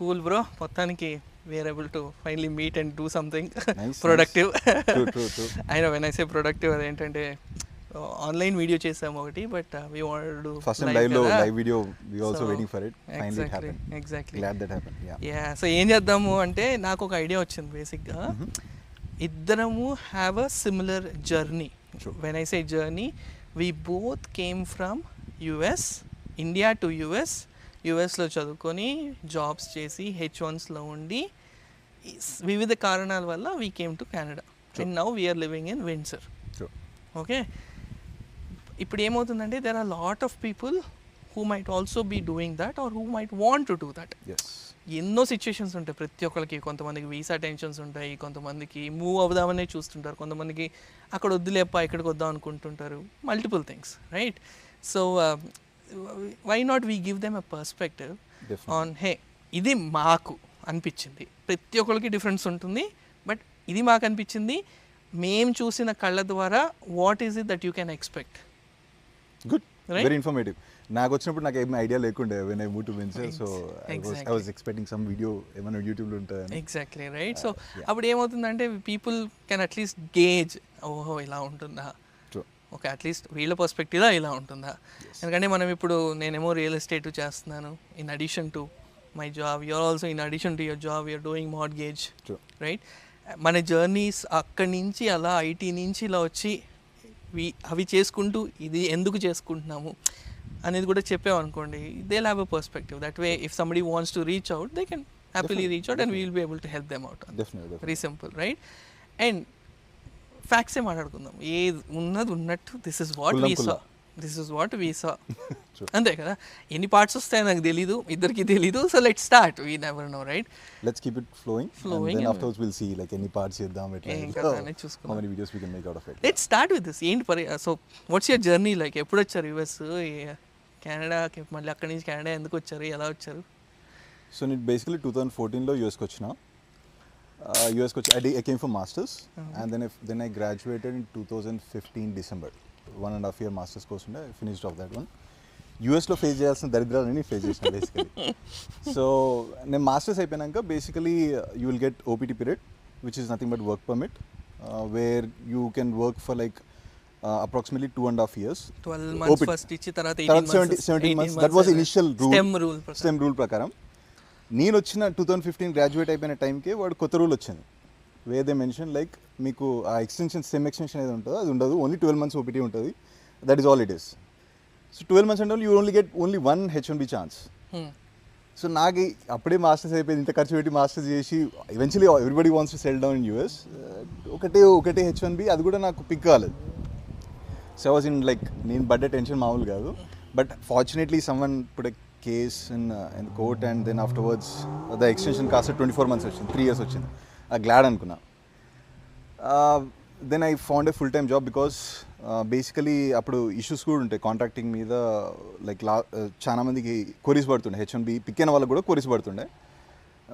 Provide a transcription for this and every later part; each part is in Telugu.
Cool bro. మొత్తానికి we are able to finally meet and do something Nice, productive. True. అయినా వెన్ ఐ సే ప్రొడక్టివ్ అదేంటంటే ఆన్లైన్ వీడియో చేసాము ఒకటి, but we wanted to First time live video, we also waiting for it. Finally it happened. Exactly. Glad that happened. Yeah. So ఏం చేద్దాము అంటే నాకు ఒక ఐడియా వచ్చింది బేసిక్గా. ఇద్దరము have a similar journey. True. When I say journey, we both came from US, India to యుఎస్లో చదువుకొని జాబ్స్ చేసి H1స్లో ఉండి వివిధ కారణాల వల్ల we came to Canada and now we're living in Windsor. True. Okay, ఇప్పుడు ఏమవుతుందంటే there are lot of people who might also be doing that are who might want to do that. Yes. ఎన్నో సిచ్యుయేషన్స్ ఉంటాయి ప్రతి ఒక్కరికి. కొంతమందికి వీసా టెన్షన్స్ ఉంటాయి, కొంతమందికి మూవ్ అవుదామనే చూస్తుంటారు, కొంతమందికి అక్కడ వద్దులేప్ప ఇక్కడికి వద్దాం అనుకుంటుంటారు. Multiple things, right? So why not we give them a perspective on hey ఇది మాకు అనిపించింది. ప్రతి ఒక్కరికి డిఫరెన్స్ ఉంటుంది, బట్ ఇది మాకు అనిపించింది. మేము చూసిన కళ్ళ ద్వారా what is it that you can expect. Good. Right? Very informative. నాకు వచ్చినప్పుడు నాకు ఏం ఐడియా లేకుండే when I moved to Windsor, so I was expecting some video ఏమైనా యూట్యూబ్లో ఉంటుందని. Exactly, right? సో అప్పుడు ఏమవుతుందంటే పీపుల్ కెన్ అట్లీస్ట్ గేజ్, ఓహో ఇలా ఉంటుందా, True. ఓకే అట్లీస్ట్ వీళ్ళ పర్స్పెక్టివ్లో ఇలా ఉంటుందా. ఎందుకంటే మనం ఇప్పుడు నేనేమో రియల్ ఎస్టేట్ చేస్తున్నాను, in addition to my job, you're also in addition to your job you're doing mortgage, True. Right? మన జర్నీస్ అక్కడి నుంచి అలా ఐటీ నుంచి ఇలా వచ్చి అవి చేసుకుంటూ ఇది ఎందుకు చేసుకుంటున్నాము అనేది కూడా చెప్పామనుకోండి, they have a perspective. That way if somebody wants to reach out they can happily reach out and we will be able to help them out. Definitely. Very simple, right? And ఫ్యాక్ట్సే మాట్లాడుకుందాం. ఏది ఉన్నది ఉన్నట్టు, this is what we saw, this is what we saw, అంతే కదా. ఎన్ని పార్ట్స్ వస్తాయో నాకు తెలీదు, ఇద్దరికి తెలీదు. So let's start, we never know, right? Let's keep it flowing and then afterwards we'll see like any parts చేద్దాం ఎట్లా, ఏం కదా అనేది చూసుకుందాం. how many videos we can make out of it. Let's start with this. ఏంటి so what's your journey like? ఎప్పుడు వచ్చారు యుఎస్, కెనడాకి, మళ్ళీ అక్కడి నుంచి కెనడా ఎందుకు వచ్చారు, ఎలా వచ్చారు? సో నేను బేసికలీ 2014లో యూఎస్కి వచ్చిన. యూఎస్కి వచ్చి I came for masters and then I graduated in 2015 December. 1.5 year masters course ఉండే, finished off that one. యూఎస్లో ఫేస్ చేయాల్సిన దరిద్రాలని ఫేస్ చేసిన బేసికలీ. సో నేను మాస్టర్స్ అయిపోయాక basically you will get OPT period which is nothing but work permit wear you can work for like approximately 2.5 years. 12 months OPT. First ఇచ్చి తర్వాత 17 months. That was initial rule. STEM rule ప్రకారం. నేను వచ్చిన 2015 గ్రాడ్యుయేట్ అయిపోయిన టైంకే వాడు కొత్త రూల్ వచ్చింది. వే దే మెన్షన్ లైక్ మీకు ఆ ఎక్స్టెన్షన్ సెమ్ ఎక్స్టెన్షన్ ఏది ఉంటుందో అది ఉండదు, ఓన్లీ 12 months ఓపీటీ ఉంటుంది. That is all it is. So 12 months అంటే you only get only 1 H1B chance. So నాకు అప్పుడే మాస్టర్స్ అయిపోయింది, ఇంత ఖర్చు పెట్టి మాస్టర్స్ చేసి eventually everybody wants to settle down in US. ఒకటే H1B, అది కూడా నాకు పిక్ కాలేదు. So I was in like, నేను పడ్డ టెన్షన్ మామూలు కాదు. But fortunately someone put a case in court and then afterwards the extension కాస్త 24 months వచ్చింది, 3 years వచ్చింది. గ్లాడ్ అనుకున్నా. Then I found a full time job because basically అప్పుడు ఇష్యూస్ కూడా ఉంటాయి కాంట్రాక్టింగ్ మీద. లైక్ చాలా మందికి కొరీస్ పడుతుండే, H1B పిక్ అయిన వాళ్ళకి కూడా కొరీస్ పడుతుండే.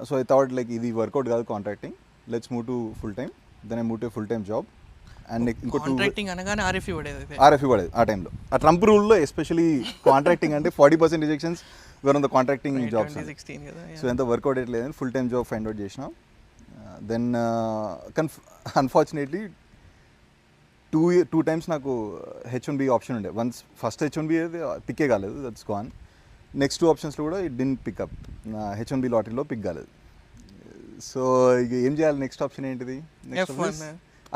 సో ఐ థాట్ లైక్ ఇది వర్కౌట్ కాదు contracting, let's move to full time. Then I move to full time job. And ఇంకో కాంట్రాక్టింగ్ అనగానే RFE పడేది ఆ టైంలో. ఆ ట్రంప్ రూల్లో ఎస్పెషలీ కాంట్రాక్టింగ్ అంటే 40% rejections were on the contracting jobs. So ఎంత వర్కౌట్ అయ్యలేదని full time job find out చేసినా. దెన్ అన్ఫార్చునేట్లీ టూ టైమ్స్ నాకు H1B ఆప్షన్ ఉండే. వన్స్ ఫస్ట్ H1B అయితే పిక్కే కాలేదు, దట్స్ గాన్. నెక్స్ట్ 2 ఆప్షన్స్లో కూడా ఇట్ డిడ్ంట్ పికప్, H1B లాటరీలో పిక్ కాలేదు. సో ఇక ఏం చేయాలి, నెక్స్ట్ ఆప్షన్ ఏంటిది? Next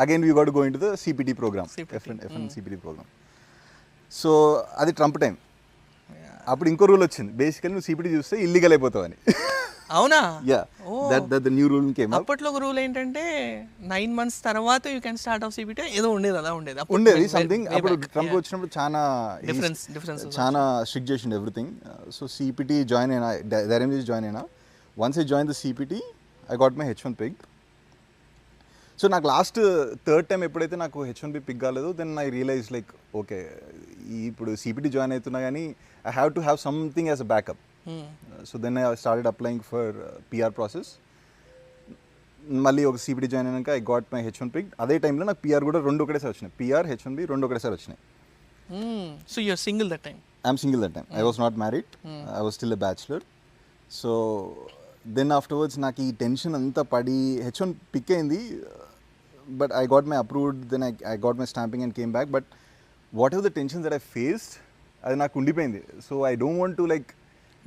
again we got go in to the CPT program, F1 CPT program. So అది ట్రంప్ టైం. అప్పుడు ఇంకో రూల్ వచ్చింది, బేసికల్లీ నువ్వు CPT చూస్తే ఇల్లీగల్ అయిపోతావు అని. అవునా? Yeah, that the new rule came up. అప్పట్లో ఒక రూల్ ఏంటంటే 9 months తర్వాత you can start of CPT ఏదో ఉండేది, అలా ఉండేది సంథింగ్. అప్పుడు ట్రంప్ వచ్చినప్పుడు చాలా డిఫరెన్స్ చాలా స్ట్రిక్ట్ చేసిండు ఎవ్రీథింగ్. సో CPT జాయిన్ అయినా, ధైర్యం చేసి జాయిన్ అయినా. Once I join the CPT I got my H1 pick. So నాకు లాస్ట్ థర్డ్ టైం ఎప్పుడైతే నాకు H1B పిక్ కాలేదు, then I realize like okay ఇప్పుడు CPT జాయిన్ అవుతున్నా కానీ I have to have something as a backup. So then I started applying for PR process. మళ్ళీ ఒక CPT జాయిన్ అయినాక I got my H1 pick. అదే టైంలో నాకు PR కూడా 2 ఒకటేసారి వచ్చినాయి. PR, H1B 2 ఒకటేసారి వచ్చినాయి. So you are single that time? I'm single that time. I was not married, I was still a bachelor. So then afterwards నాకు ఈ టెన్షన్ అంతా పడి H1 పిక్ అయింది, but I got my approved, then I got my stamping and came back. But whatever the tension that I faced, అది నాకు ఉండిపోయింది. So I don't want to like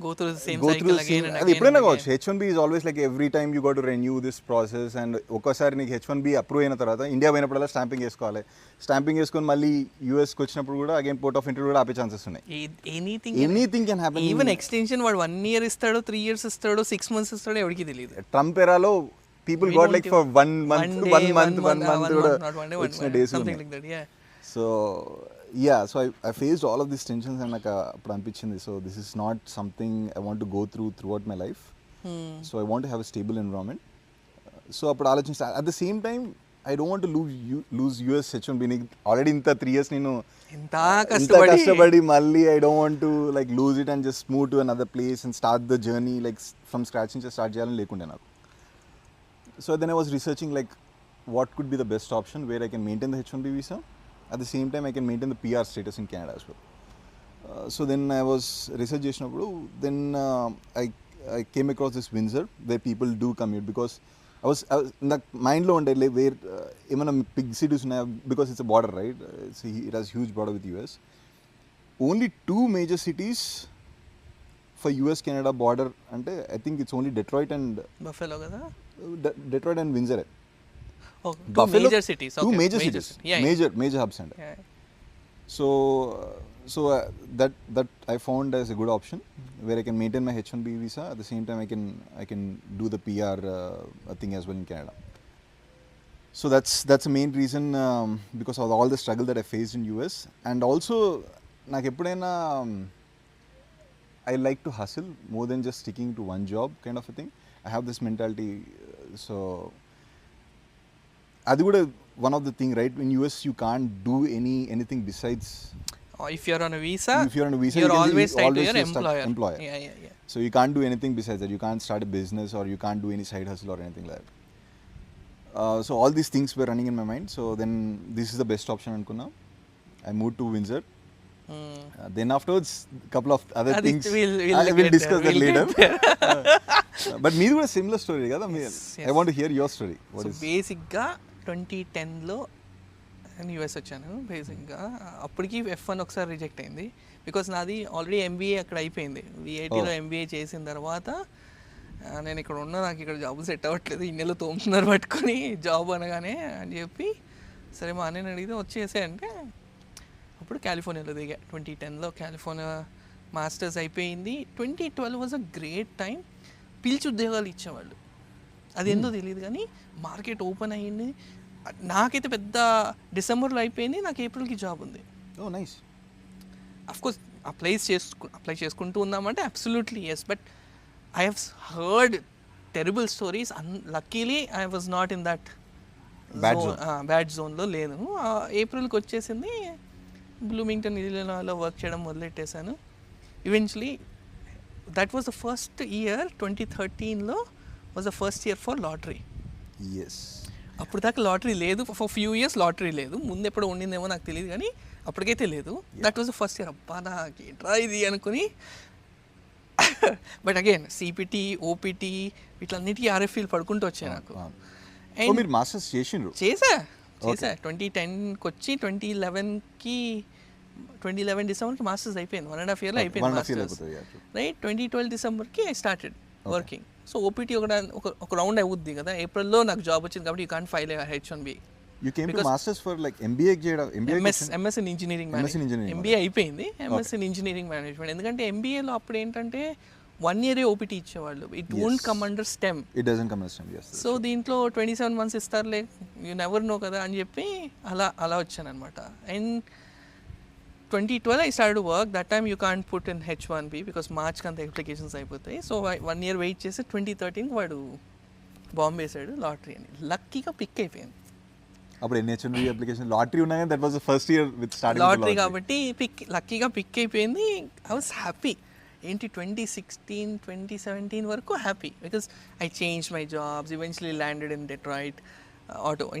go through the same go through cycle the again same, and అది ఎప్పుడైనా కావచ్చు. H1B is always like every time you got to renew this process, and ఒక్కసారి నీకు H1B అప్రూవ్ అయిన తర్వాత ఇండియా పోయినప్పుడల్లా స్టాంపింగ్ వేసుకోవాలి. స్టాంపింగ్ వేసుకొని మళ్ళీ యూఎస్కి వచ్చినప్పుడు కూడా అగైన్ పోర్ట్ ఆఫ్ ఎంట్రీ కూడా ఆపే ఛాన్సెస్ ఉన్నాయి. Anything can happen. Even extension వాడు 1 year ఇస్తాడో 3 years ఇస్తాడో 6 months ఇస్తాడో ఎవరికి తెలియదు. ట్రంప్ ఎరాలో people We got don't like for give- 1 month కూడా వచ్చిన days something like that. Yeah so yeah, so I faced all of these tensions and నాకు అప్పుడు అనిపించింది, so this is not something I want to go through out my life. So I want have a stable environment. So అప్పుడు ఆలోచించి at the same time I don't want to lose US H1B. నీకు ఆల్రెడీ ఇంత 3 years నేను ఎంత ఇంత కష్టపడి మళ్ళీ I don't want to like lose it and just move to another place and start the journey like from scratch నుంచి స్టార్ట్ చేయాలని లేకుండే నాకు. So then I was researching like what could be the best option where I can maintain the H1B visa, at the same time I can maintain the PR status in Canada as well. So then I was research చేసినప్పుడు then I came across this Windsor where people do commute, because I was నాకు మైండ్లో ఉండే వేర్ ఏమైనా బిగ్ సిటీస్ ఉన్నాయా, because it's a border right, it has huge border with US. Only 2 major cities for US Canada border అంటే I think it's only Detroit and buffalo కదా. Windsor. Buffalo, major cities. Two Okay. major cities. Yeah. Major hubs and. Yeah. So that I found as a good option where I can maintain my H1B visa, at the same time I can do the PR thing as well in Canada. So that's the main reason, because of all the struggle that I faced in US, and also నాకు ఎప్పుడైనా I like to hustle more than just sticking to one job kind of a thing. I have this mentality. So అది కూడా one of the thing, right? In US you can't do anything besides. If you're on a visa, you're you're always tied to your just employer. Yeah. So you can't do anything besides that. You can't start a business or you can't do any side hustle or anything like that. So all these things were running in my mind. So then this is the best option అనుకున్నా. I moved to Windsor. Then afterwards couple of other things we'll discuss that later. But మీది కూడా similar story కదా. I want to hear your story. What is బేసిక్గా 2010లో నేను యూఎస్ వచ్చాను. బేసిక్గా అప్పటికి F1 ఒకసారి రిజెక్ట్ అయింది, బికాస్ నాది ఆల్రెడీ ఎంబీఏ అక్కడ అయిపోయింది. విఐటీలో ఎంబీఏ చేసిన తర్వాత నేను ఇక్కడ ఉన్నా, నాకు ఇక్కడ జాబ్ సెట్ అవ్వట్లేదు, ఇన్నెళ్ళు తోముతున్నారు పట్టుకొని జాబ్ అనగానే అని చెప్పి సరే మా అన్నని అడిగితే వచ్చేసే అంటే అప్పుడు కాలిఫోర్నియాలో దిగా. 2010లో కాలిఫోర్నియా మాస్టర్స్ అయిపోయింది. 2012 వాజ్ అ గ్రేట్ టైం. పిలిచి ఉద్యోగాలు ఇచ్చేవాళ్ళు, అది ఏందో తెలియదు కానీ మార్కెట్ ఓపెన్ అయ్యింది. నాకైతే పెద్ద డిసెంబర్లో అయిపోయింది, నాకు ఏప్రిల్కి జాబ్ ఉంది. ఓ నైస్. అఫ్కోర్స్ అప్లై చేసుకుంటూ ఉన్నామంటే absolutely yes, but I have heard terrible stories. Luckily I was not in that bad జోన్లో లేను. ఏప్రిల్కి వచ్చేసింది. బ్లూమింగ్టన్ ఇలినాయ్లో వర్క్ చేయడం మొదలెట్టేశాను. Eventually that was the first year. 2013లో was the first year for lottery. Yes. అప్పుడు దాకా లాటరీ లేదు, ఫర్ ఫ్యూ ఇయర్స్ లాటరీ లేదు. ముందు ఎప్పుడు ఉండిందేమో నాకు తెలియదు కానీ అప్పటికైతే లేదు. That was the first year. అబ్బా నాకు ఏంట్రా ఇది అనుకుని. బట్ అగైన్ సిపిటి, ఓపిటి వీటిలన్నిటికీ ఆర్ఎఫ్ఈలు పడుకుంటూ వచ్చాయి నాకు. అండ్ మీరు మాస్టర్స్ చేసా 2010కి వచ్చి 2011 డిసెంబర్కి మాస్టర్స్ అయిపోయింది. 1.5 yearలో అయిపోయింది మాస్టర్స్, రైట్. 2012 డిసెంబర్కి I started working. So OPT ఒక రౌండ్ అవుద్ది కదా. ఏప్రిల్లో నాకు జాబ్ వచ్చింది కాబట్టి you can't file H1B. You came to masters for like MBA చేయడం. MS in engineering management. MBA అయిపోయింది, MS in engineering management. ఎందుకంటే MBAలో అప్పుడు ఏంటంటే 1 year ఓపీటీ ఇచ్చేవాళ్ళు. It won't come under stem. It doesn't come under stem. yes. So దీంట్లో 27 months ఇస్తారులే, యూ నెవర్ నో కదా అని చెప్పి అలా వచ్చాను అనమాట. And 2012 I started to work. That time you can't put in H1B because March కంత అప్లికేషన్స్ అయిపోతాయి. సో 1 year వెయిట్ చేసి 2013 వాడు బాంబే సైడ్ లాటరీ అని లక్కీగా పిక్ అయిపోయింది. అప్పుడు ఎన్ని H1B అప్లికేషన్ లాటరీ ఉన్నాయి, that was the first year with starting lottery కాబట్టి లక్కీగా పిక్ అయిపోయింది. I was happy. ఏంటి 2016 2017 వరకు happy because I change my jobs. Eventually landed in Detroit.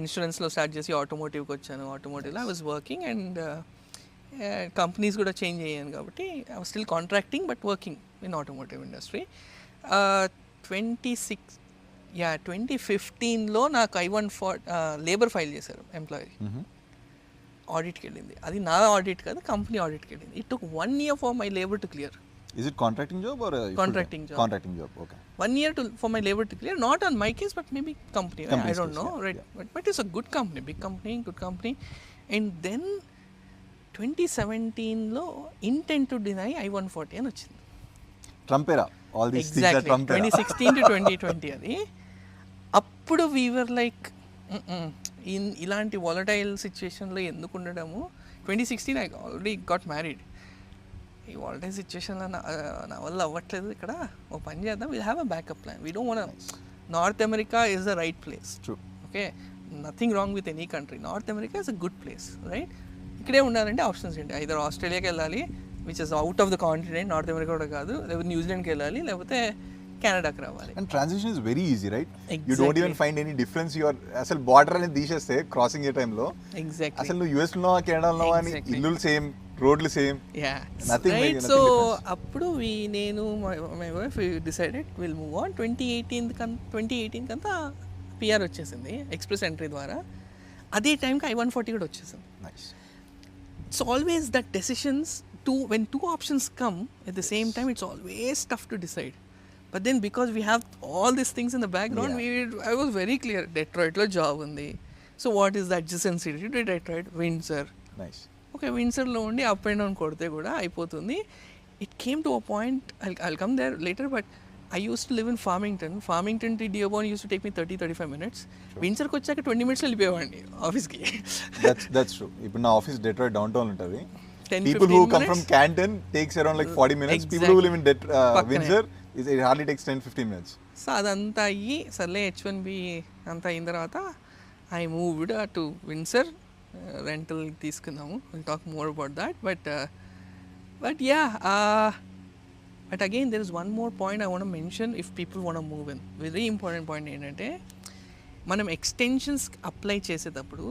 ఇన్సూరెన్స్లో స్టార్ట్ చేసి ఆటోమోటివ్కి వచ్చాను. ఆటోమోటివ్లో I was working and companies కూడా చేంజ్ అయ్యాను కాబట్టి I was still contracting but working in automotive industry. 2015లో నాకు లేబర్ ఫైల్ చేశారు ఎంప్లాయీ. ఆడిట్కి వెళ్ళింది. అది నా ఆడిట్ కాదు, కంపెనీ ఆడిట్కి వెళ్ళింది. It took 1 year for my labour to clear. Is it contracting job or Contracting job. Contracting job, okay. 1 year for my labor to clear, not on my case, but maybe company. I Company's don't case, know, yeah, right? yeah. But it's a good company, big company, good company. And then 2017లో intent to deny I-140 అని వచ్చింది. Trump era. All these things are Exactly. Trump era. 2016 to 2020 అది. అప్పుడు we were like, ఇలాంటి వాలటైల్ సిచ్యువేషన్లో ఎందుకు ఉండడము. 2016 I already got married. ఈ వాలటైల్ సిచ్యువేషన్లో నా వల్ల అవ్వట్లేదు, ఇక్కడ ఓ పని చేద్దాం, will have a backup plan. We don't want. North America is the right place. True. Okay, nothing wrong with any country. North America is a good place, right? ఇక్కడే ఉండాలంటే ఆప్షన్స్ ఏంటి? ఐదర్ ఆస్ట్రేలియాకి వెళ్ళాలి, which is out of the continent, north America కూడా కాదు, లేకపోతే న్యూజిలాండ్కి వెళ్ళాలి, లేకపోతే కెనడాకి రావాలి. And transition is very easy, right? Exactly. You don't even find any difference. You are అసలు బార్డర్ అనేది తీసేస్తే క్రాసింగ్ ఏ టైంలో ఎగ్జాక్ట్లీ. అసలు నువ్వు యూఎస్ లో కెనడాలో అని Exactly. ఇల్లులు సేమ్, రోడ్లు same. Nothing right. nothing so difference. అప్పుడు నేను my wife decided will move on. 2018 కంతా పిఆర్ వచ్చేసింది ఎక్స్ప్రెస్ ఎంట్రీ ద్వారా. అదే టైంకి I-140 కూడా వచ్చేసింది. Nice. It's always that decisions, when two options come at the same time, it's always tough to decide. But then because we have all these things in the background, I was very clear. Detroitలో జాబ్ ఉంది. So what is the adjacent city to Detroit? Windsor. Nice. Okay, విన్సర్లో ఉండి అప్ అండ్ డౌన్ కొడితే కూడా అయిపోతుంది. It came to a point, I'll come there later, but I use to live in Farmington to Dearborn use to take me 30-35 minutes. విన్సర్కి వచ్చాక 20 minutes వెళ్ళిపోయేవాడిని ఆఫీస్కి. That's true. ఇప్పుడు నా ఆఫీస్ డెట్రాయిట్ డౌన్ టౌన్ ఉంటుంది. 10-15 People who come minutes. from Canton takes around like 40 minutes. People who live in Windsor, it hardly takes 10-15 minutes. So అదంతా అయ్యి సర్లే H1B అంతా అయిన తర్వాత I moved to Windsor. Rental తీసుకున్నాము. Will talk more about that. But yeah, but again there is one more point I want mention if people want move in. Very important point ఏంటంటే, మనం ఎక్స్టెన్షన్స్ అప్లై చేసేటప్పుడు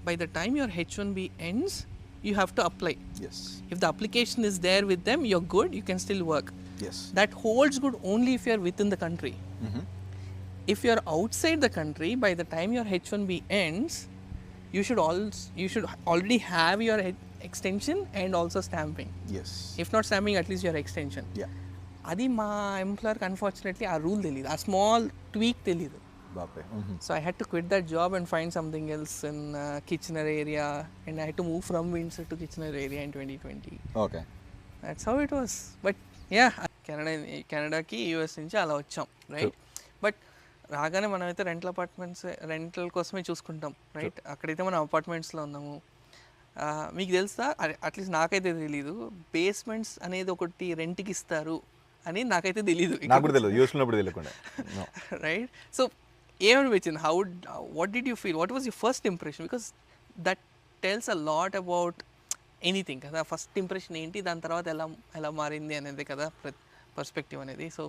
by the time your H1B ends you have to apply. Yes. If the application is there with them, you're good, you can still work. Yes. That holds good only if you're within the country. Mm-hmm. If you're outside the country, by the time your H1B ends, you should already have your extension and also stamping. Yes. If not stamping, at least your extension. Yeah. అది మా ఎంప్లాయర్కి అన్ఫార్చునేట్లీ ఆ రూల్ తెలియదు, ఆ స్మాల్ ట్వీక్ తెలీదు. Bape. Mm-hmm. So I had to quit that job and find something else in Kitchener area, and I had to move from Windsor to Kitchener area in 2020. Okay. That's how it was. But yeah, కెనడాకి యూఎస్ నుంచి అలా వచ్చాం, రైట్? బట్ రాగానే మనమైతే రెంటల్ కోసమే చూసుకుంటాం, రైట్? అక్కడైతే మనం అపార్ట్మెంట్స్లో ఉన్నాము. మీకు తెలుసా, అట్లీస్ట్ నాకైతే తెలీదు, బేస్మెంట్స్ అనేది ఒకటి రెంట్కి ఇస్తారు అని నాకైతే తెలీదు. నాకు కూడా తెలియదు, యూఎస్ ఉన్నప్పుడు తెలియకుండా. రైట్. సో ఏమనిపించింది? What did you feel? What was your first impression? Because that tells a lot about anything కదా. ఫస్ట్ ఇంప్రెషన్ ఏంటి, దాని తర్వాత ఎలా మారింది అనేది కదా పర్స్పెక్టివ్ అనేది. So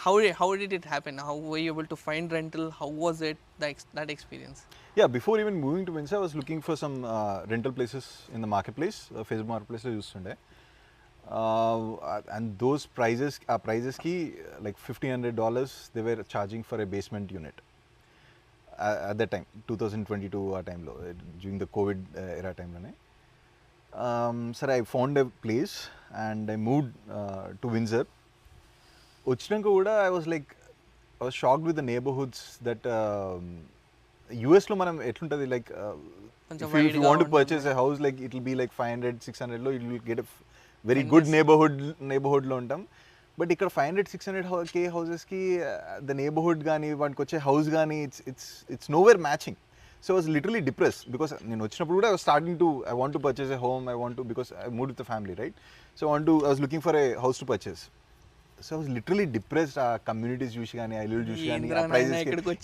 how did it happen? How were you able to find rental? How was it, that experience? Yeah, before even moving to Windsor, I was looking for some rental places in the marketplace. Facebook marketplace lo chustundi. And those prices ki like $1,500 they were charging for a basement unit. At that time, 2022 time lo, during the COVID era time lone. Sir, I found a place and I moved to Windsor. వచ్చినాక కూడా I was shocked with the neighborhoods that US లో మనం ఎట్లుంటది, like if you want to purchase a house, like it will be like 500-600 లో you will get a very good neighborhood లో ఉంటాం. బట్ ఇక్కడ 500-600K houses కి the neighborhood కానీ వాటికి వచ్చే house కానీ it's nowhere matching. So I was literally depressed because నేను వచ్చినప్పుడు కూడా I want to purchase a home, because I moved with the family, right? So I was looking for a house to purchase. So I was literally depressed. ఆ కమ్యూనిటీస్ చూసి కానీ, ఆ ఇల్లు చూసి కానీ, ఆ ప్రైజెస్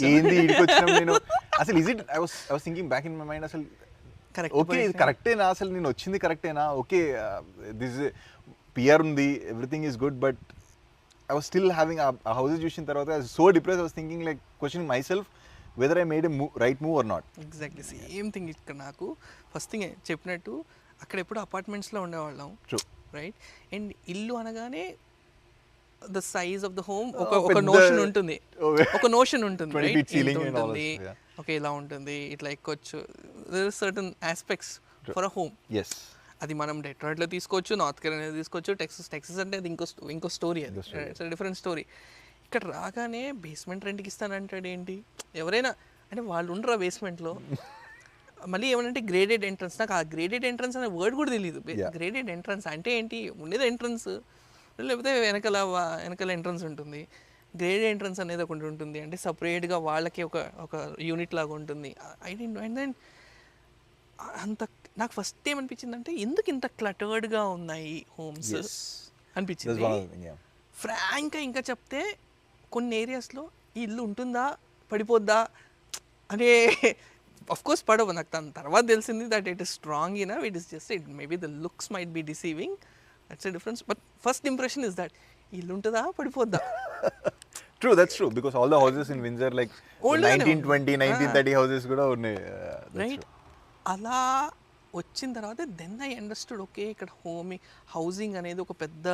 ఏంది ఇక్కడికి వచ్చినాం నేను అసలు. Is it I was thinking back in my mind, అసలు ఓకే ఇది కరెక్టేనా, అసలు నేను వచ్చింది కరెక్టేనా, ఓకే దిస్ పిఆర్ ఉంది, everything is good, but I was still having ఆ హౌసెస్ చూసిన తర్వాత I was so depressed. I was thinking like questioning myself whether I made a right move or not. Exactly same thing ఇక్కడ నాకు. ఫస్ట్ థింగ్ చెప్పినట్టు అక్కడ ఎప్పుడు అపార్ట్మెంట్స్లో ఉండేవాళ్ళం, రైట్? అండ్ ఇల్లు అనగానే the size of the home ఒక Oh, ఒక పెద్ద- నోషన్ ఉంటుంది, Oh, ఒక నోషన్ ఉంటుంది 20 right? feet ceiling ఇంత and all ఉంటుంది, that, yeah. ఓకే ఇలా ఉంటుంది, ఇట్లా ఎక్కొచ్చు. There is certain aspects for a home. yes, అది మనం డెట్రాయిట్లో తీసుకోవచ్చు, నార్త్ కెరోలినా తీసుకోవచ్చు, టెక్సస్ అంటే అది ఇంకో స్టోరీ, అది ఇట్స్ డిఫరెంట్ స్టోరీ. ఇక్కడ రాగానే బేస్మెంట్ రెంట్కి ఇస్తానంటాడు ఏంటి? ఎవరైనా అంటే వాళ్ళు ఉండరు ఆ బేస్మెంట్లో. మళ్ళీ ఏమంటే గ్రేడెడ్ ఎంట్రన్స్, నాకు ఆ గ్రేడెడ్ ఎంట్రన్స్ అనే వర్డ్ కూడా తెలియదు. గ్రేడెడ్ ఎంట్రన్స్ అంటే ఏంటి? ఉండేది ఎంట్రన్స్, లేకపోతే వెనకాల ఎంట్రన్స్ ఉంటుంది. గ్రేడెడ్ ఎంట్రన్స్ అనేది ఒకటి ఉంటుంది, అంటే సపరేట్గా వాళ్ళకి ఒక యూనిట్ లాగా ఉంటుంది. I don't know. And then అంత నాకు ఫస్ట్ ఏమనిపించింది అంటే ఎందుకు ఇంత క్లటర్డ్గా ఉన్నాయి హోమ్స్ yes, that's అనిపించింది. one of the thing, yeah. ఫ్రాంక్గా ఇంకా చెప్తే కొన్ని ఏరియాస్లో ఈ ఇల్లు ఉంటుందా పడిపోద్దా అంటే ఆఫ్ కోర్స్ పడవు. నాకు దాని తర్వాత తెలిసింది that it is strong enough, it is just it maybe the looks might be deceiving, that's a difference. But first impression is that ఇల్లు ఉంటుందా పడిపోద్దా. True, that's true, because all the houses in Windsor like Older గానే 1920, 1930 houses కూడా ఉన్నాయి. That's right. true. అలా వచ్చిన తర్వాత దెన్ ఐ అండర్స్టూడ్, ఓకే ఇక్కడ హౌసింగ్ అనేది ఒక పెద్ద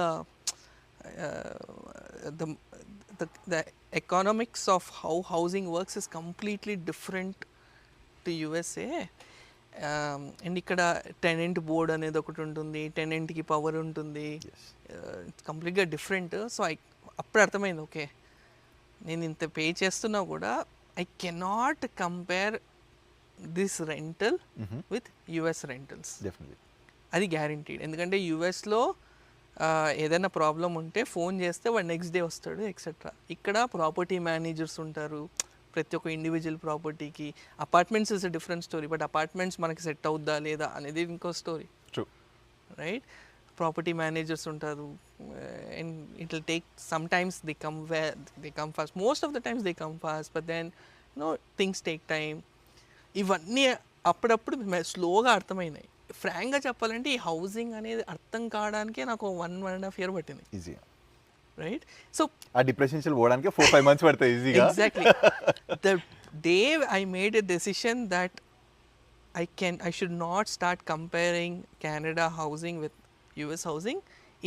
the economics of how housing works is completely different to USA. And ఇక్కడ టెనెంట్ బోర్డ్ అనేది ఒకటి ఉంటుంది, టెనెంట్కి పవర్ ఉంటుంది, ఇట్స్ కంప్లీట్గా డిఫరెంట్. సో అప్పుడు అర్థమైంది, ఓకే నేను ఇంత పే చేస్తున్నా కూడా I cannot compare this rental with US rentals. Definitely. అది గ్యారంటీడ్. ఎందుకంటే యుఎస్లో ఏదైనా ప్రాబ్లం ఉంటే ఫోన్ చేస్తే వాడు నెక్స్ట్ డే వస్తాడు ఎక్సెట్రా. ఇక్కడ ప్రాపర్టీ మేనేజర్స్ ఉంటారు ప్రతి ఒక్క ఇండివిజువల్ ప్రాపర్టీకి. Apartments is a different story, but apartments మనకి సెట్ అవుద్దా లేదా అనేది ఇంకో story, True. Right? Property managers ఉంటారు, and it will take some times they come fast, most of the times they come fast, but then things take time. ఇవన్నీ అప్పుడప్పుడు స్లోగా అర్థమైనాయి. ఫ్రాంక్గా చెప్పాలంటే ఈ హౌసింగ్ అనేది అర్థం కావడానికే నాకు 1.5 years పట్టింది, Easy. రైట్? సో ఆ డిప్రెషన్ పోవడానికి 4-5 months పడతాయి ఈజీగా. Exactly the day I made a decision that I should not start comparing Canada housing with US housing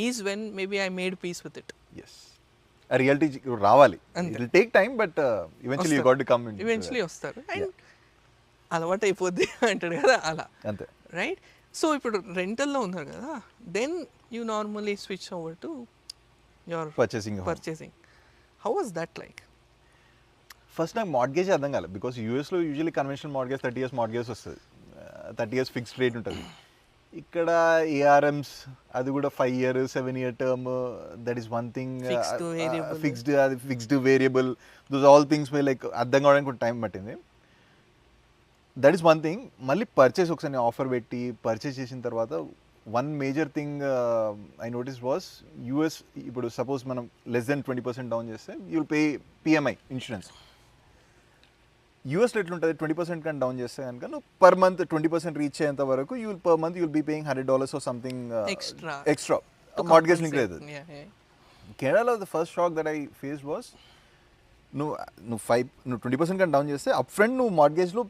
is when maybe I made peace with it. Yes. ఆ రియాలిటీ రావాలి. అంతే. It will take time, but eventually you got to come into eventually that. వస్తారు, అండ్ అలవాటు అయిపోద్ది అంటాడు కదా అలా, అంతే. రైట్? సో ఇప్పుడు రెంటల్లో ఉన్నారు కదా, then you normally switch over to your purchasing. How was that like? First నాకు మార్గేజ్ అర్థం కాలేదు, బికాస్ యూఎస్లో usually conventional mortgage 30 years mortgage వస్తుంది, 30 years ఫిక్స్డ్ రేట్ ఉంటుంది. ఇక్కడ ఏఆర్ఎమ్స్ అది కూడా 5 years 7 year term, that is one thing. Fixed variable. Fixed variable, those all things పై లైక్ అర్థం కావడానికి కొంచెం టైం పట్టింది. That is one thing. మళ్ళీ పర్చేస్ ఒకసారి ఆఫర్ పెట్టి పర్చేస్ చేసిన తర్వాత one major thing I notice was US. ఇప్పుడు సపోజ్ మనం లెస్ దెన్ 20% డౌన్ చేస్తే you will pay PMI insurance. యూఎస్లో ఎట్లుంటుంది, 20% కానీ డౌన్ చేస్తే కనుక నువ్వు పర్ మంత్ 20% రీచ్ అయ్యేంత వరకు per month you'll be paying $100 or something extra mortgage link లేదు. కెనడాలో the first shock that I face was నువ్వు 20% కానీ డౌన్ చేస్తే అప్ ఫ్రంట్ నువ్వు మార్గేజ్లో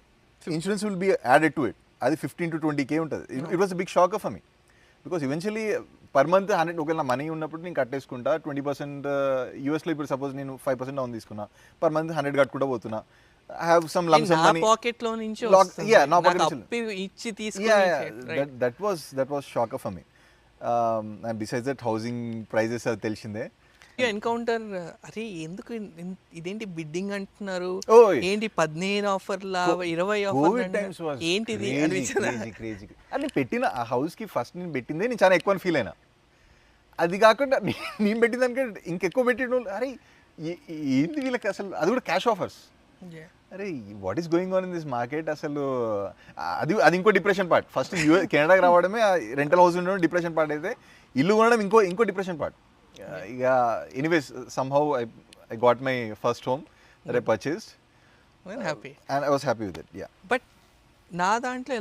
insurance will be added to it. అది 15 to 20K ఉంటుంది. It was a big shock for me, because eventually per month 100 ఒకవేళ నా మనీ ఉన్నప్పుడు నేను కట్టేసుకుంటా 20%. యూఎస్లో ఇప్పుడు సపోజ్ నేను 5% డౌన్ తీసుకున్నా, పర్ మంత్ 100 కట్టుకుంటా పోతున్నా. I have some lump sum money. Pocket లో నుంచి Yeah, నా pocket నాకు నుంచి. అప్పు ఇచ్చి Yeah, తీసుకొని that was shocker for me. And besides that, housing prices are తెలిసిందే. ఎన్కౌంటర్ అరే ఎందుకు ఇదేంటి బిడ్డింగ్ అంటున్నారు, Oh, ఏంటి 15 ఆఫర్లా 20 కోవిడ్ ఆఫర్ టైమ్స్ వాస్ ఏంటిది క్రేజీ. అని పెట్టిన ఆ హౌస్ కి ఫస్ట్ నేను పెట్టిందే నేను చాలా ఎక్కువ ఫీల్ అయినా. అది కాకుండా నేను పెట్టిన దానికంటే ఇంకెక్కువ పెట్టిన వాళ్ళు అరే ఏంది వీళ్ళకి అసలు, అది కూడా క్యాష్ ఆఫర్స్. అరే what is going on in this market అసలు. అది ఇంకో డిప్రెషన్ పార్ట్. ఫస్ట్ కెనడాకి రావడమే రెంటల్ హౌస్ ఉండడం డిప్రెషన్ పార్ట్ అయితే, ఇల్లు కొనడం ఇంకో డిప్రెషన్ పార్ట్. ఇక anyways somehow I got my first home that I purchased happy and I was happy with it. Yeah. But నా దాంట్లో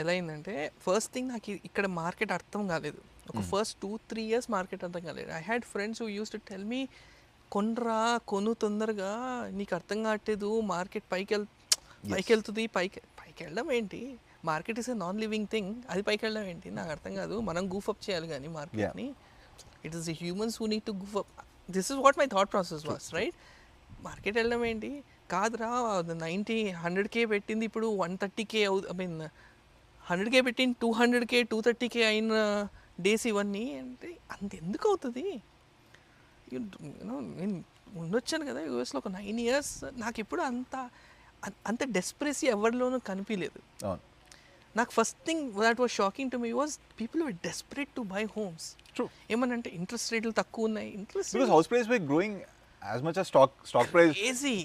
ఎలా అయిందంటే, ఫస్ట్ థింగ్ నాకు ఇక్కడ మార్కెట్ అర్థం కాలేదు. ఒక ఫస్ట్ 2-3 years మార్కెట్ అర్థం కాలేదు. I had friends who use to tell me కొను తొందరగా, నీకు అర్థం కావట్లేదు, మార్కెట్ పైకి వెళ్తుంది. పైకి వెళ్ళడం ఏంటి, market is a non living thing, అది పైకి వెళ్ళడం ఏంటి నాకు అర్థం కాదు. మనం గూఫ్ అప్ చేయాలి కానీ మార్కెట్ని. It is the humans who need to goof up. This is what my thought process was, right? Market వెళ్ళడం ఏంటి కాదురా, 100K పెట్టింది ఇప్పుడు 130K ఐ మీన్ 100K పెట్టింది 200K 230K అయిన డేస్ ఇవన్నీ అంటే అంత ఎందుకు అవుతుంది? యూనో నేను ఉండొచ్చాను కదా యూఎస్లో ఒక 9 years, నాకు ఎప్పుడు అంత డెస్పరెసీ ఎవరిలోనూ కనిపించలేదు. అవును, నాకు first thing that was shocking to me was people were desperate to buy homes. True. ఏమనంటే ఇంట్రెస్ట్ రేట్లు తక్కువ ఉన్నాయి, interest because house price were growing as much as stock price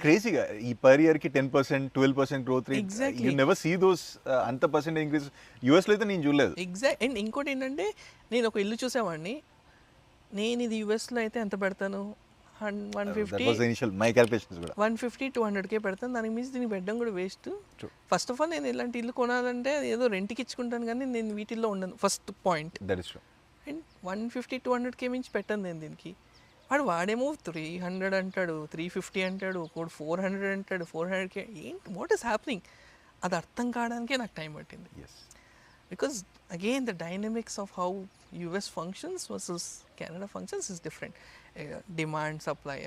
crazy ga ee per year ki 10% 12% growth rate. Exactly. You never see those anta percent increase US lo aithe nenu చూడలేదు. ఎగ్జాక్ట్. అండ్ ఇంకోటి ఏంటంటే నేను ఒక ఇల్లు చూసేవాడిని, నేను ఇది యూఎస్లో అయితే ఎంత పెడతాను, 150 that was the initial my calculations కూడా 150 200K పెడతాను, దానికి మించి దీనికి పెట్టడం కూడా వేస్ట్. ఫస్ట్ ఆఫ్ ఆల్ నేను ఇలాంటి ఇల్లు కొనాలంటే ఏదో రెంట్కి ఇచ్చుకుంటాను కానీ నేను వీటిల్లో ఉండను, first point. that is true. And 150 200K మించి పెట్టాను నేను దీనికి. వాడేమో 300 అంటాడు, 350 అంటాడు, 400 అంటాడు, 400K. ఏంటి వాట్ ఈస్ హ్యాపెనింగ్? అది అర్థం కావడానికే నాకు టైం పట్టింది. Yes. Because again the dynamics of how US functions versus Canada functions is different. Demand, supply,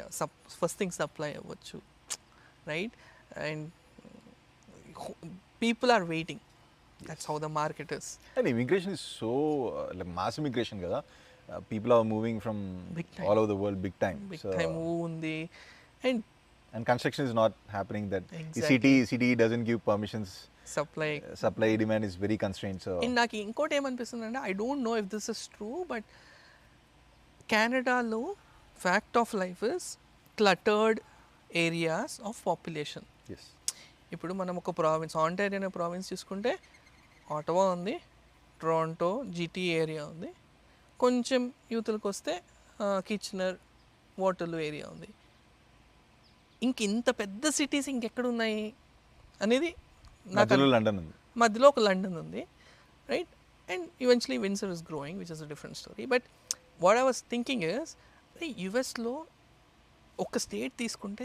first thing supply avvachu, right? And people are waiting. That's how the market is. And immigration is so like mass immigration kada. People are moving from all over the world big time. Big time undi. And construction is not happening. That Exactly. city doesn't give permissions. Supply demand is very constrained. So నాకు ఇంకోటి ఏమనిపిస్తుందంటే, I don't know if this is true, but కెనడాలో fact of life is cluttered areas of population. yes. ఇప్పుడు మనం ఒక ప్రావిన్స్, ఆంటారియో అనే ప్రావిన్స్ చూసుకుంటే ఆటవా ఉంది, టొరంటో జీటీ ఏరియా ఉంది, కొంచెం యూతులకు వస్తే కిచెనర్ వాటర్లూ ఏరియా ఉంది. ఇంత పెద్ద సిటీస్ ఇంకెక్కడ ఉన్నాయి అనేది లండన్ ఉంది, మధ్యలో ఒక లండన్ ఉంది, right? And eventually Windsor is growing, which is a different story. But what I was thinking is, యుఎస్లో ఒక స్టేట్ తీసుకుంటే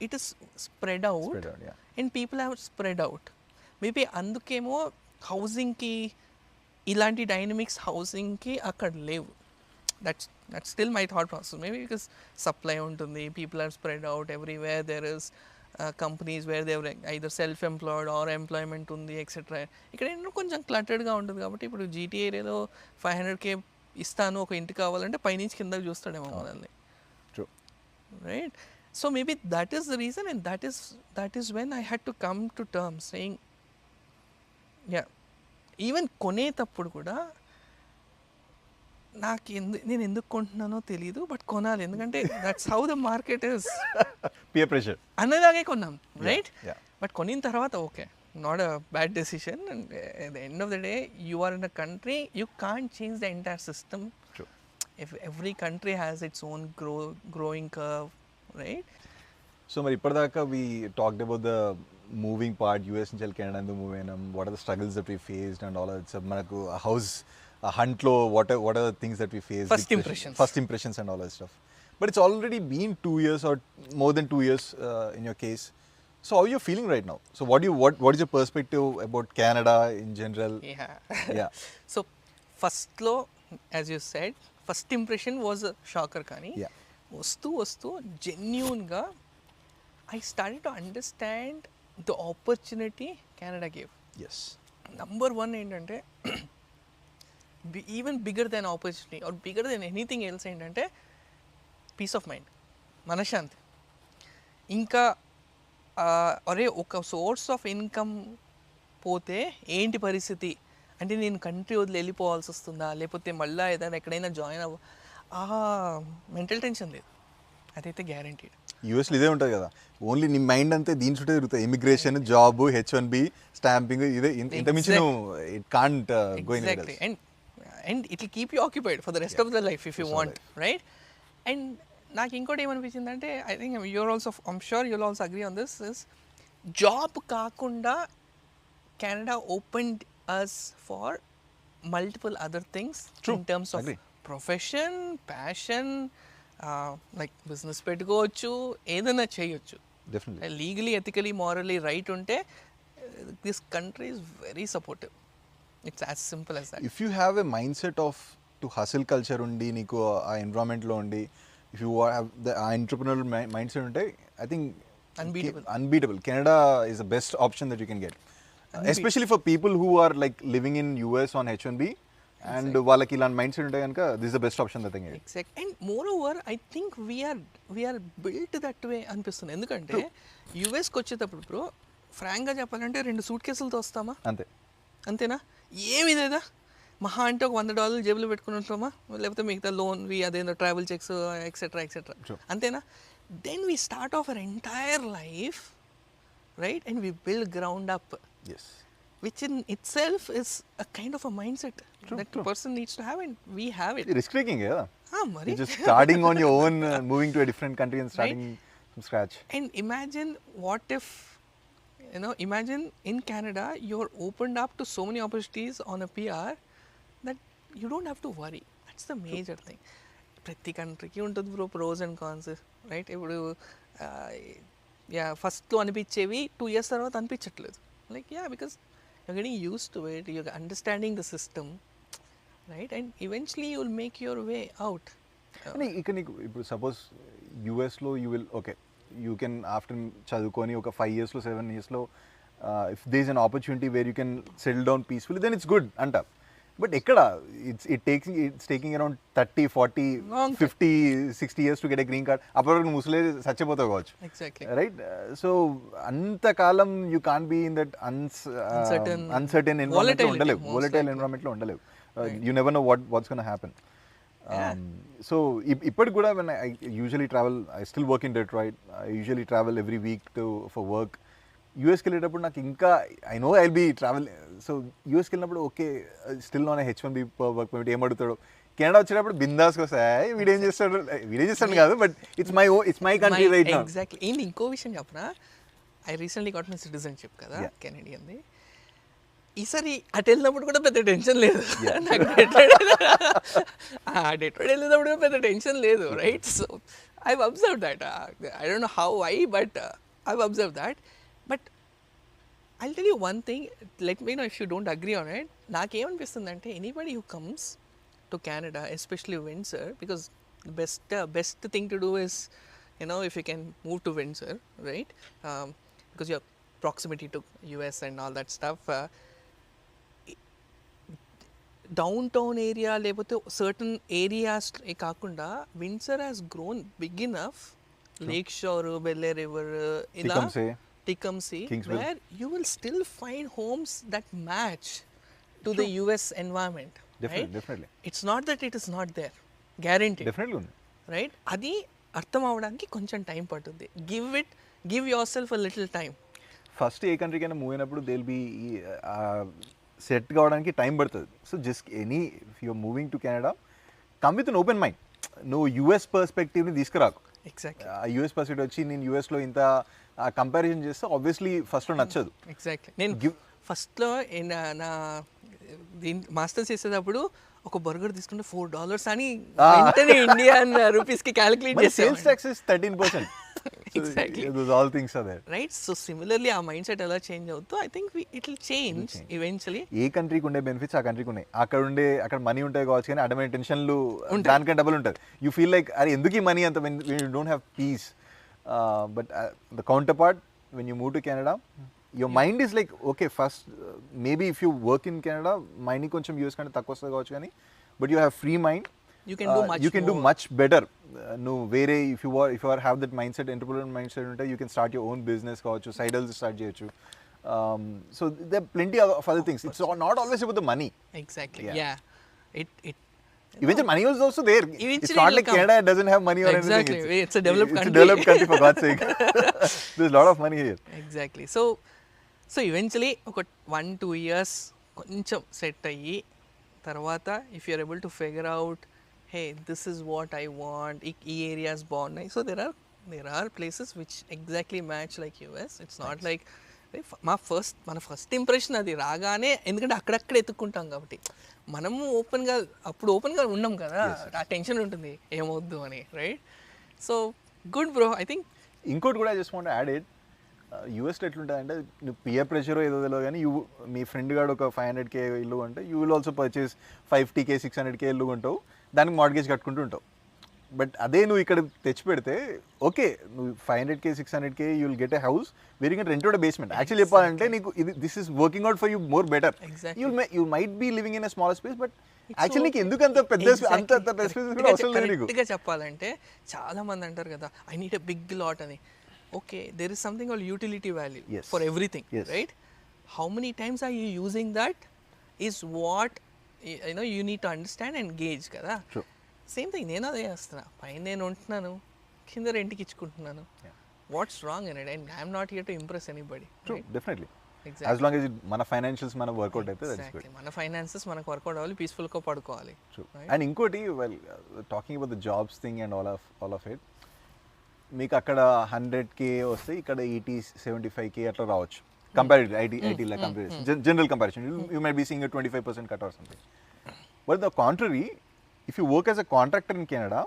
it is spread out and people have spread out. Maybe అందుకేమో హౌసింగ్కి ఇలాంటి డైనమిక్స్ హౌసింగ్కి అక్కడ లేవు. That's still my thought process. Maybe because supply ఉంటుంది, people are spread out everywhere, there is companies where they're either self employed or employment ఉంది ఎక్సెట్రా. ఇక్కడ ఏంటంటే కొంచెం క్లటర్డ్గా ఉంటుంది కాబట్టి ఇప్పుడు జీటీ ఏరియాలో 500K ఇస్తాను ఒక ఇంటి కావాలంటే పైనుంచి కిందకి చూస్తాడేమో మనల్ని, right? So maybe that is the reason, and that is when I had to come to terms saying even కొనేటప్పుడు కూడా నేను ఎందుకు కొంటున్నానో తెలీదు, బట్ కొనాలి, ఎందుకంటే that's how the market is. Peer pressure అనేలాగే కొన్నాం, రైట్? బట్ కొనిన తర్వాత okay, not a bad decision. And at the end of the day you are in a country, you can't change the entire system. Every country has its own growing curve, right? So మరి ఇప్పటిదాకా we talked about the moving part, US నుంచి కెనడా ఎందుకు మూవ్ అయినాం, what are the struggles that we faced and all that. మనకు హౌస్ హంట్లో what are the things that we face, first impressions and all that stuff. But it's already been 2 years or more than 2 years in your case. So how are you feeling right now? So what is your perspective about Canada in general? Yeah. So first lo, as you said, first impression was a shocker kani. Yeah. Vastu genuine ga I started to understand the opportunity Canada gave. Yes. Number one ఏంటంటే even bigger than opportunity or bigger than anything else ఏంటంటే పీస్ ఆఫ్ మైండ్, మనశ్శాంతి. ఇంకా అరే ఒక సోర్స్ ఆఫ్ ఇన్కమ్ పోతే ఏంటి పరిస్థితి అంటే, నేను కంట్రీ వదిలి వెళ్ళిపోవాల్సి వస్తుందా, లేకపోతే మళ్ళీ ఏదైనా ఎక్కడైనా జాయిన్ మెంటల్ టెన్షన్ లేదు, అదైతే గ్యారంటీడ్. యూఎస్లో ఇదే ఉంటుంది కదా, ఓన్లీ నీ మైండ్ అంతే దీని చుట్టూ తిరుగుతాయి, ఇమిగ్రేషన్, జాబ్, H1B, స్టాంపింగ్, ఇదే ఇంత మించి నువ్వు it can't go anywhere else. And it will keep you occupied for the rest of the life if you want, right? And నాకు ఇంకోటి ఏమనిపించిందంటే, I think I'm sure you'll also agree on this, is job కాకుండా Canada opened us for multiple other things. True. In terms of profession, passion, like business పెట్టుకోవచ్చు, ఏదైనా చేయొచ్చు. Definitely. Legally, ethically, morally right ఉంటే this country is very supportive. It's as simple as that. If you have a mindset of to hustle culture undi, నీకు ఆ environment లో ఉండి if you have the entrepreneurial mind set ఉంటే I think Unbeatable. Canada is the best option that you can get, especially for people who are like living in US on H1B and వాళ్ళకి ఇలాంటి మైండ్ సెట్ ఉంటే కనుక this is the best option that thing. Exact. And more over I think we're built that way అనిపిస్తుంది. ఎందుకంటే యూఎస్కి వచ్చేటప్పుడు బ్రో ఫ్రాంక్గా చెప్పాలంటే 2 సూట్ కేసులతో వస్తామా? అంతే. అంతేనా? ఏమి లేదా మహా అంటే ఒక $100 జేబులో పెట్టుకుని ఉంటామా, లేకపోతే మిగతా లోన్వి అదేందో ట్రావెల్ చెక్స్ ఎక్సెట్రా అంతేనా? Then we start off our entire life, right, and we build ground up, which in itself is a kind of a mindset that the person needs to have, and we have it. Risk taking, yeah. Mari. You're just starting on your own, moving to a different country and starting from scratch. And imagine what if, imagine in Canada you're opened up to so many opportunities on a PR that you don't have to worry. That's the major thing. ప్రతి కంట్రీకి ఉంటుంది bro pros and cons, right? ఇప్పుడు ఫస్ట్లో అనిపించేవి 2 years తర్వాత అనిపించట్లేదు. Like, yeah, because you're getting used to it, you're understanding the system, right, and eventually you will make your way out. ఇక్కడ నీకు ఇప్పుడు సపోజ్ యూఎస్లో you will okay you can after చదువుకొని ఒక 5 yearsలో 7 yearsలో if they is an opportunity where you can settle down peacefully then it's good అంట. బట్ ఎక్కడ it's taking around 30, 40, 50, 60 years to get a green card. అప్పటివరకు ముసలే చచ్చిపోతావు కావచ్చు, రైట్? సో అంతకాలం you can't be in that uncertain ఎన్విరాన్మెంట్లో ఉండలేవు, వోలటైల్ ఎన్విరాన్మెంట్లో ఉండలేవు. You never know what's gonna happen. So ఇప్పటికి కూడా when I usually travel, I still work in Detroit, I usually travel every week for work. యూఎస్కి వెళ్ళేటప్పుడు నాకు ఇంకా I know I'll be travel. So యూఎస్కి వెళ్ళినప్పుడు okay still on H1B work permit, ఏమడుగుతాడు. కెనడా వచ్చేటప్పుడు బిందాస్కి వస్తాయి, వీడేం చేస్తాడు కాదు, but it's my country right now. Exactly. ఏంటి ఇంకో విషయం చెప్పనా, I recently got my citizenship కదా, కెనడియన్ది. ఈసారి అటు వెళ్ళినప్పుడు కూడా పెద్ద టెన్షన్ లేదు నాకు. డెట్రాయిట్ వెళ్ళినప్పుడు కూడా పెద్ద టెన్షన్ లేదు, right? So I observe that. I don't know how but I observe that. But I tell you one thing, let me know if you don't agree on it. నాకేమనిపిస్తుంది అంటే anybody who comes to Canada, especially Windsor, because the best thing to do is, if you can move to Windsor, right? Because your proximity to US and all that stuff. Downtown area లేకపోతే certain areas కాకుండా Windsor has grown big enough, Lake Shore, Belle River, ఇలా Tecumseh, where you will still find homes that match to the US environment. Definitely. It's not that it is not there, guaranteed. Definitely ఉంది, right? అది అర్థం అవడానికి కొంచెం టైం పడుతుంది. Give yourself a little time. First ఏ కంట్రీకైనా మూవ్ అయినప్పుడు దే విల్ బీ సెట్ కావడానికి టైం పడుతుంది. So just if you're moving to Canada, come with an open mind. నువ్వు యూఎస్ పర్స్పెక్టివ్ని తీసుకురాకు. ఎగ్జాక్ట్లీ. యూఎస్ పర్స్పెక్టివ్ వచ్చి నేను యూఎస్లో ఇంత కంపారిజన్ చేస్తే ఆబ్వియస్లీ ఫస్ట్లో నచ్చదు. ఎగ్జాక్ట్లీ. నేను ఫస్ట్లో నా మాస్టర్స్ చేసేటప్పుడు ఒక బర్గర్ తీసుకుంటే $4 అని వెంటనే ఇండియన్ రూపీస్కి క్యాలిక్యులేట్ చేసాను. Sales tax is 13%. Exactly. Those all things are there. Right? So similarly ఆ మైండ్ సెట్ ఎలా చేంజ్ అవుతుందో I think it will change eventually. ఏ కంట్రీకి ఉండే బెనిఫిట్స్ ఆ కంట్రీకి ఉన్నాయి. అక్కడ మనీ ఉంటాయి కావచ్చు, కానీ అడ్డమైన టెన్షన్లు దానికంటే డబుల్ ఉంటుంది. యూ ఫీల్ లైక్ అరే ఎందుకు ఈ మనీ అంత, when you don't have piece. But the counter part when you move to Canada, your mind is like okay, first maybe if you work in Canada mind కొంచెం యూఎస్ కంటే తక్కువ వస్తుంది కావచ్చు, కానీ but you have free mind, you can do much better. No వేరే if you are have that mindset, entrepreneurial mindset ఉంటే you can start your own business కావచ్చు, side hustle start చేయొచ్చు. So there are plenty of other things. It's not always about the money. Exactly. Yeah. It eventually money is also there. It's not like Canada doesn't have money or anything. Exactly. It's a developed country. It's a developed country for God's sake. There's a lot of money here. Exactly. So eventually ఒక 1-2 years కొంచెం సెట్ అయ్యి తర్వాత if you're able to figure out, hey this is what I want, ఈ ఏరియాస్ బాగున్నాయి. సో there are places which exactly match like US. It's not like మన ఫస్ట్ ఇంప్రెషన్ అది రాగానే, ఎందుకంటే అక్కడక్కడ ఎత్తుక్కుంటాం కాబట్టి మనము ఓపెన్గా ఉన్నాం కదా, ఆ టెన్షన్ ఉంటుంది ఏమవుద్దు అని, right? So good bro. I think ఇంకోటి కూడా I just want to add it, యూఎస్లో ఎట్లుంటుంది అంటే నువ్వు పియర్ ప్రెషర్ ఏదో తెలియదు, కానీ మీ ఫ్రెండ్ గాడు ఒక 500K ఇల్లు అంటే you will also purchase 50K 600K ఇల్లు కొంటావు, దానికి మార్గేజ్ కట్టుకుంటూ ఉంటావు. బట్ అదే నువ్వు ఇక్కడ తెచ్చి పెడితే ఓకే నువ్వు 500K 600K you will get a house where you can rent out basement actually చెప్పాలంటే నీకు ఇది this is working out for you more better you might be living in a small space but actually నీకు ఎందుకు అంత పెద్ద అంత స్పేస్ కూడా అవసరం లేదు నీకు. కరెక్ట్గా చెప్పాలంటే చాలా మంది అంటారు కదా I need a big lot అని. Okay there is something all utility value for everything right. How many times are you using that is what you need to understand and gauge కదా. సేమ్ థింగ్ నేను అదే చేస్తున్నా. పైన నేను ఉంటున్నాను, కింద రెంట్కి ఇచ్చుకుంటున్నాను. What's wrong in it? And I'm not here to impress anybody. Definitely as long as మన ఫైనాన్షియల్స్ మన వర్కౌట్ అయితే దట్స్ గుడ్. మన ఫైనాన్సెస్ మనకు వర్కౌట్ అవ్వాలి, పీస్ఫుల్గా పడుకోవాలి. అండ్ ఇంకోటి well talking about the jobs thing and all of it, మీకు అక్కడ 100K వస్తే ఇక్కడ 80-75K అట్లా రావచ్చు కంపారిటివ్ ఐటీ లా comparison general comparison you might be seeing 25% cut or something. But the contrary, if you work as a contractor in Canada,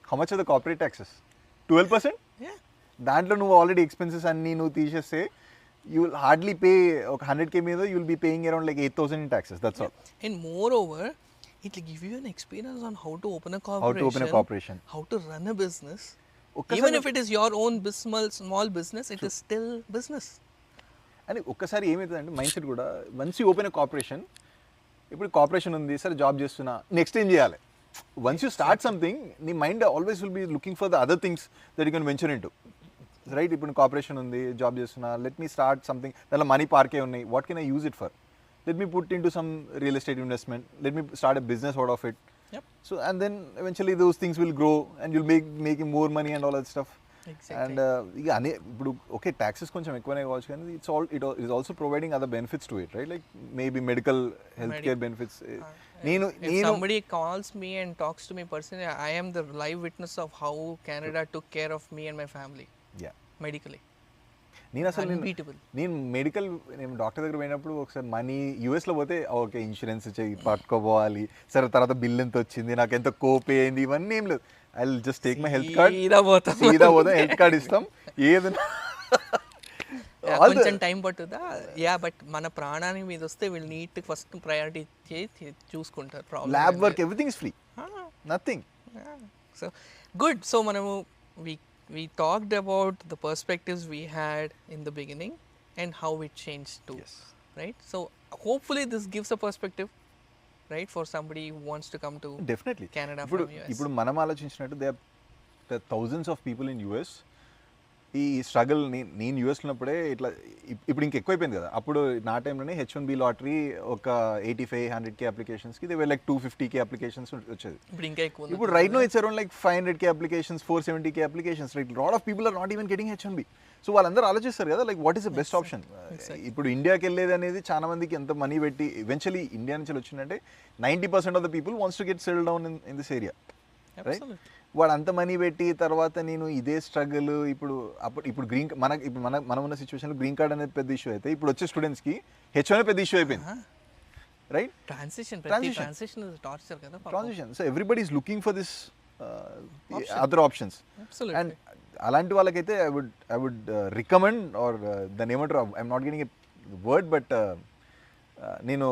how much are the corporate taxes? 12%? Yeah. దాంట్లో నువ్వు ఆల్రెడీ ఎక్స్పెన్సెస్ అన్నీ నువ్వు తీసేస్తే యూ విల్ హార్డ్లీ పే ఒక 100K మీద you will be paying around like 8,000 in taxes. That's all. And moreover, it will give you an experience on how to open a corporation, how to run a business. Even if it is your own small business, it is still business. అని ఒక్కసారి ఏమవుతుందంటే మైండ్ సెట్ కూడా once you open a corporation, ఇప్పుడు కార్పొరేషన్ ఉంది సరే జాబ్ చేస్తున్నా నెక్స్ట్ ఏం చేయాలి. వన్స్ యూ స్టార్ట్ సంథింగ్ నీ mind always will be looking for the other things that you can venture into right. ఇప్పుడు కార్పొరేషన్ ఉంది జాబ్ చేస్తున్నా, లెట్ మీ స్టార్ట్ సంథింగ్, దాంట్లో మనీ పార్కే ఉన్నాయి, what can I use it for? Let me put into some real estate investment, let me start a business out of it. So and then eventually those things will grow and you'll making more money and all that stuff. And ఇక అనే ఇప్పుడు ఓకే ట్యాక్సెస్ కొంచెం ఎక్కువనే కావచ్చు కానీ it is also providing other benefits to it right, like maybe medical health care benefits. If somebody calls me and talks to me personally, I am the live witness of how Canada took care of me and my family. Yeah. Medically. నేను మెడికల్ నేను డాక్టర్ దగ్గర పోయినప్పుడు ఒకసారి మనీ యూఎస్లో పోతే ఓకే ఇన్సూరెన్స్ పట్టుకోపోవాలి, సరే తర్వాత బిల్ ఎంత వచ్చింది, నాకు ఎంత కోపే అయింది, ఇవన్నీ ఏం లేదు. I will just take my health card, సీదా పోతాం హెల్త్ కార్డ్ ఇస్తాం ఏదైనా. కొంచెం టైం పట్టుదా బట్ మన ప్రాణానికి మీద వస్తే వీళ్ళు నీట్ ఫస్ట్ ప్రయారిటీ చూసుకుంటారు. Lab work everything is free, nothing. So good. So మనము we talked about the perspectives we had in the beginning and how it changed too. Yes. Right? So hopefully this gives a perspective, right, for somebody who wants to come to definitely Canada from US. ఇప్పుడు మనం ఆలోచించినట్టు there are thousands of people in US. ఈ స్ట్రగుల్ నేను యూఎస్లో ఉన్నప్పుడే ఇట్లా ఇప్పుడు ఇంక ఎక్కువైపోయింది కదా. అప్పుడు నా టైంలోనే H1B లాటరీ ఒక 85-100K అప్లికేషన్స్కి they were like 250K applications వచ్చేది. ఇప్పుడు right now it's around like 500K applications, 470K applications. Right, lot of people are not even getting H1B. So వాళ్ళందరూ ఆలోచిస్తారు కదా like what is the best option. ఇప్పుడు ఇండియాకి వెళ్ళేది అనేది చాలా మందికి ఎంత మనీ పెట్టి ఈవెన్చువల్లీ ఇండియా నుంచి వచ్చిందంటే 90% of the people wants to get settle down in this area right. వాడు అంత మనీ పెట్టి తర్వాత నేను ఇదే స్ట్రగుల్. ఇప్పుడు గ్రీన్ మనం ఉన్న సిచ్యువేషన్లో గ్రీన్ కార్డ్ అనేది పెద్ద ఇష్యూ అయితే ఇప్పుడు వచ్చే స్టూడెంట్స్కి H1 పెద్ద ఇష్యూ అయిపోయింది రైట్. ట్రాన్సిషన్ కదా. So everybody is looking for this other options. And అలాంటి వాళ్ళకైతే ఐ వుడ్ రికమెండ్ ఆర్ దాన్ని ఏమంటారు, I'm not getting a word but నేను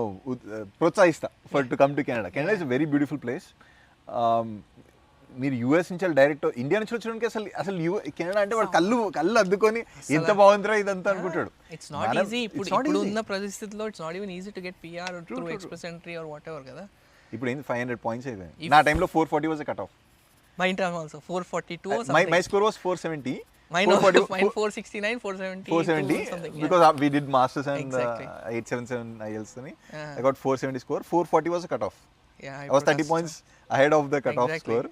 ప్రోత్సహిస్తా for to come to Canada. Canada is a very beautiful place. మీరు యూఎస్ నుంచి డైరెక్ట్ ఇండియా నుంచి వచ్చడానికి అసలు కెనడా అంటే వాడు కళ్ళు అద్దుకొని ఎంత బాగుందిరా ఇదంతా అనుకుంటాడు. It's not easy. ఇప్పుడు ఉన్న పరిస్థితిలో it's not even easy to get PR through express entry or whatever కదా. ఇప్పుడు ఏంది 500 పాయింట్స్ అయిపోయింది. నా టైంలో 440 was a cut off. My time also 442 or something. My score was 470. Mine 469, 470 something. Because we did masters and 877 IELTS ani. I got 470 score. 440 was a cut off. Yeah, I was 30 points ahead of the cut off score.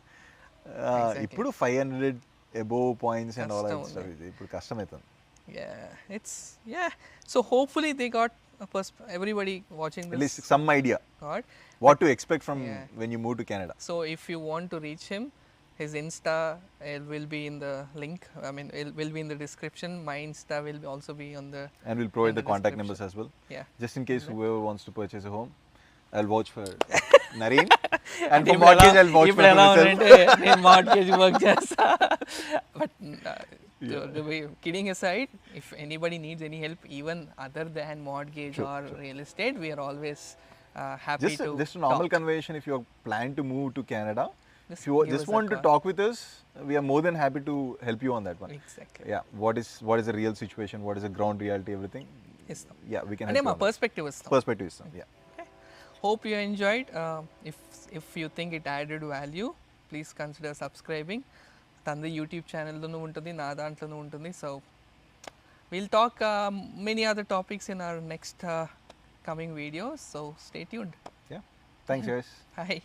ఇప్పుడు 500 above points and all that stuff. ఇప్పుడు కష్టం అవుతుంది. So hopefully they got everybody watching this, at least some idea got what to expect from when you move to Canada. So if you want to reach him, his Insta will be in the link. I mean, it will be in the description. My Insta will also be on the, and we'll provide the contact numbers as well. Yeah, just in case whoever wants to purchase a home, I'll vouch for Nareen. And for mortgage I'll vouch for myself. నేను mortgage work చేస్తా. But kidding aside, if anybody needs any help even other than mortgage or real estate, we are always happy to just a normal conversation. If you're planning to move to Canada, If you just want to talk with us, we are more than happy to help you on that one. Exactly. Yeah, what is the real situation, what is the ground reality, everything. ఇస్తాం Yeah, we can అంటే help మా you on that. పర్స్పెక్టివ్ ఇస్తాం. Perspective is yeah. Hope you enjoyed. If you think it added value, please consider subscribing. తంది యూట్యూబ్ ఛానల్లోనూ ఉంటుంది, నా దాంట్లోనూ ఉంటుంది. So we'll talk many other topics in our next coming videos. So stay tuned. Yeah. Thanks guys. Bye.